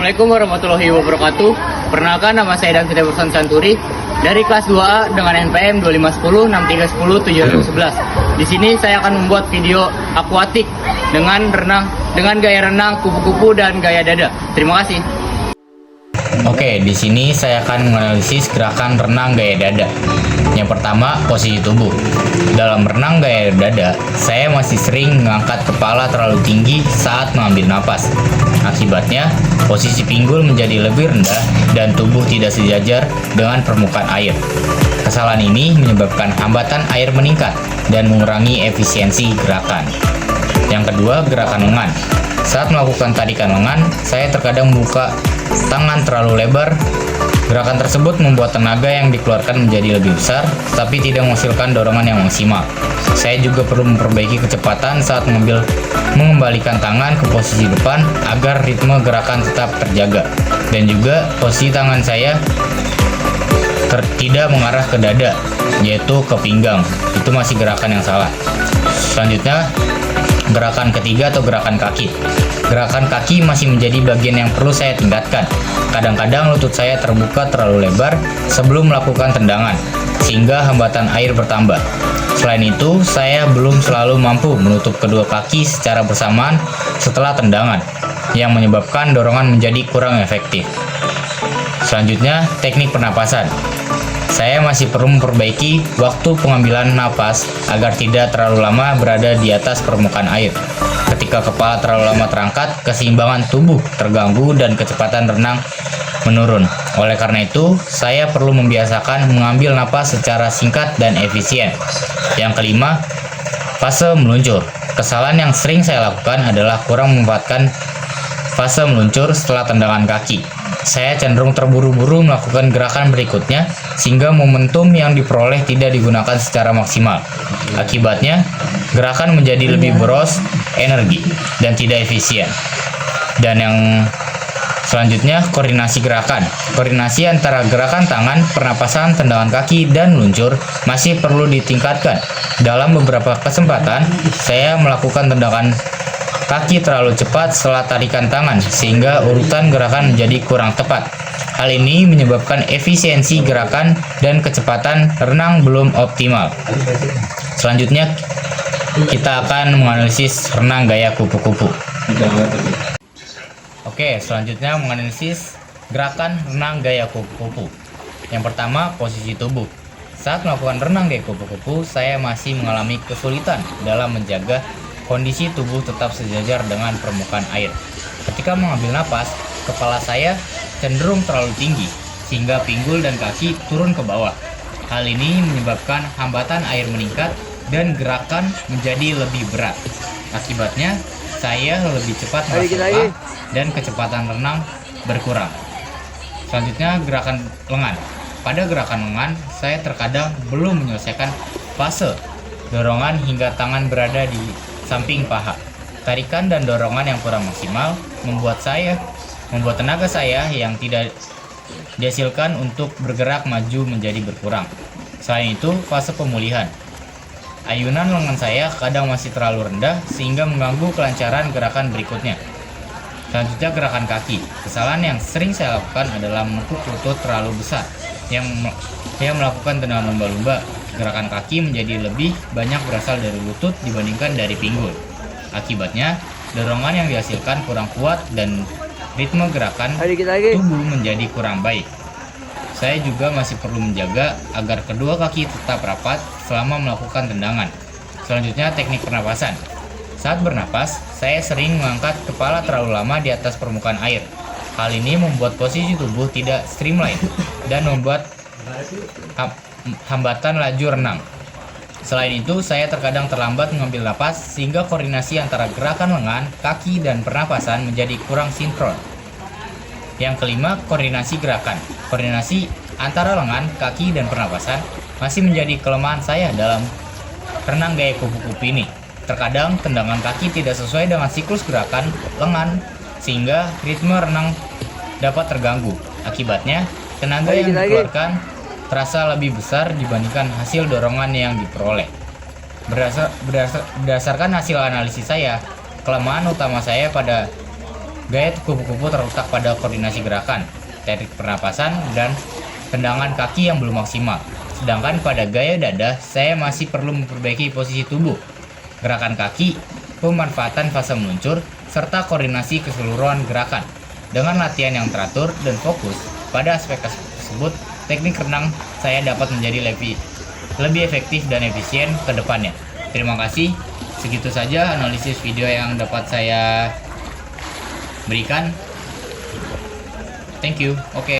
Assalamualaikum warahmatullahi wabarakatuh. Perkenalkan, nama saya Dan Bursan Santuri dari kelas 2A dengan NPM 2510 6310 7011. Di sini saya akan membuat video akuatik dengan gaya renang kupu-kupu dan gaya dada. Terima kasih. Oke, di sini saya akan menganalisis gerakan renang gaya dada. Yang pertama, posisi tubuh. Dalam renang gaya dada, saya masih sering mengangkat kepala terlalu tinggi saat mengambil napas. Akibatnya, posisi pinggul menjadi lebih rendah dan tubuh tidak sejajar dengan permukaan air. Kesalahan ini menyebabkan hambatan air meningkat dan mengurangi efisiensi gerakan. Yang kedua, gerakan lengan. Saat melakukan tarikan lengan, saya terkadang membuka tangan terlalu lebar. Gerakan tersebut membuat tenaga yang dikeluarkan menjadi lebih besar, tapi tidak menghasilkan dorongan yang maksimal. Saya juga perlu memperbaiki kecepatan saat mengembalikan tangan ke posisi depan agar ritme gerakan tetap terjaga. Dan juga posisi tangan saya tidak mengarah ke dada, yaitu ke pinggang. Itu masih gerakan yang salah. Selanjutnya, gerakan ketiga atau gerakan kaki. Gerakan kaki masih menjadi bagian yang perlu saya tingkatkan. Kadang-kadang lutut saya terbuka terlalu lebar sebelum melakukan tendangan, sehingga hambatan air bertambah. Selain itu, saya belum selalu mampu menutup kedua kaki secara bersamaan setelah tendangan, yang menyebabkan dorongan menjadi kurang efektif. Selanjutnya, teknik pernapasan. Saya masih perlu memperbaiki waktu pengambilan napas agar tidak terlalu lama berada di atas permukaan air. Ketika kepala terlalu lama terangkat, keseimbangan tubuh terganggu dan kecepatan renang menurun. Oleh karena itu, saya perlu membiasakan mengambil napas secara singkat dan efisien. Yang kelima, fase meluncur. Kesalahan yang sering saya lakukan adalah kurang memanfaatkan fase meluncur setelah tendangan kaki. Saya cenderung terburu-buru melakukan gerakan berikutnya, sehingga momentum yang diperoleh tidak digunakan secara maksimal. Akibatnya, gerakan menjadi lebih boros energi dan tidak efisien. Dan yang selanjutnya, koordinasi gerakan. Koordinasi antara gerakan tangan, pernapasan, tendangan kaki, dan meluncur masih perlu ditingkatkan. Dalam beberapa kesempatan, saya melakukan tendangan kaki terlalu cepat setelah tarikan tangan, sehingga urutan gerakan menjadi kurang tepat. Hal ini menyebabkan efisiensi gerakan dan kecepatan renang belum optimal. Selanjutnya, kita akan menganalisis renang gaya kupu-kupu. Oke, selanjutnya menganalisis gerakan renang gaya kupu-kupu. Yang pertama, posisi tubuh. Saat melakukan renang gaya kupu-kupu, saya masih mengalami kesulitan dalam menjaga kondisi tubuh tetap sejajar dengan permukaan air. Ketika mengambil napas, kepala saya cenderung terlalu tinggi, sehingga pinggul dan kaki turun ke bawah. Hal ini menyebabkan hambatan air meningkat dan gerakan menjadi lebih berat. Akibatnya, saya lebih cepat merasa dan kecepatan renang berkurang. Selanjutnya, gerakan lengan. Pada gerakan lengan, saya terkadang belum menyelesaikan fase dorongan hingga tangan berada di samping paha. Tarikan dan dorongan yang kurang maksimal membuat tenaga saya yang tidak dihasilkan untuk bergerak maju menjadi berkurang. Selain itu, fase pemulihan. Ayunan lengan saya kadang masih terlalu rendah sehingga mengganggu kelancaran gerakan berikutnya. Selanjutnya, gerakan kaki. Kesalahan yang sering saya lakukan adalah menekuk lutut terlalu besar. Yang melakukan tendangan lumba-lumba, gerakan kaki menjadi lebih banyak berasal dari lutut dibandingkan dari pinggul. Akibatnya, dorongan yang dihasilkan kurang kuat dan ritme gerakan tubuh menjadi kurang baik. Saya juga masih perlu menjaga agar kedua kaki tetap rapat selama melakukan tendangan. Selanjutnya, teknik pernapasan. Saat bernapas, saya sering mengangkat kepala terlalu lama di atas permukaan air. Hal ini membuat posisi tubuh tidak streamline dan membuat hambatan laju renang. Selain itu, saya terkadang terlambat mengambil napas sehingga koordinasi antara gerakan lengan, kaki, dan pernapasan menjadi kurang sinkron. Yang kelima, koordinasi gerakan. Koordinasi antara lengan, kaki, dan pernapasan masih menjadi kelemahan saya dalam renang gaya kupu-kupu ini. Terkadang tendangan kaki tidak sesuai dengan siklus gerakan lengan sehingga ritme renang dapat terganggu. Akibatnya, tenaga yang dikeluarkan terasa lebih besar dibandingkan hasil dorongan yang diperoleh. Berdasarkan hasil analisis saya, kelemahan utama saya pada Gaya kupu-kupu terletak pada koordinasi gerakan, teknik pernapasan, dan tendangan kaki yang belum maksimal. Sedangkan pada gaya dada, saya masih perlu memperbaiki posisi tubuh, gerakan kaki, pemanfaatan fase meluncur, serta koordinasi keseluruhan gerakan. Dengan latihan yang teratur dan fokus pada aspek tersebut, teknik renang saya dapat menjadi lebih efektif dan efisien ke depannya. Terima kasih. Segitu saja analisis video yang dapat saya berikan. Thank you. Oke.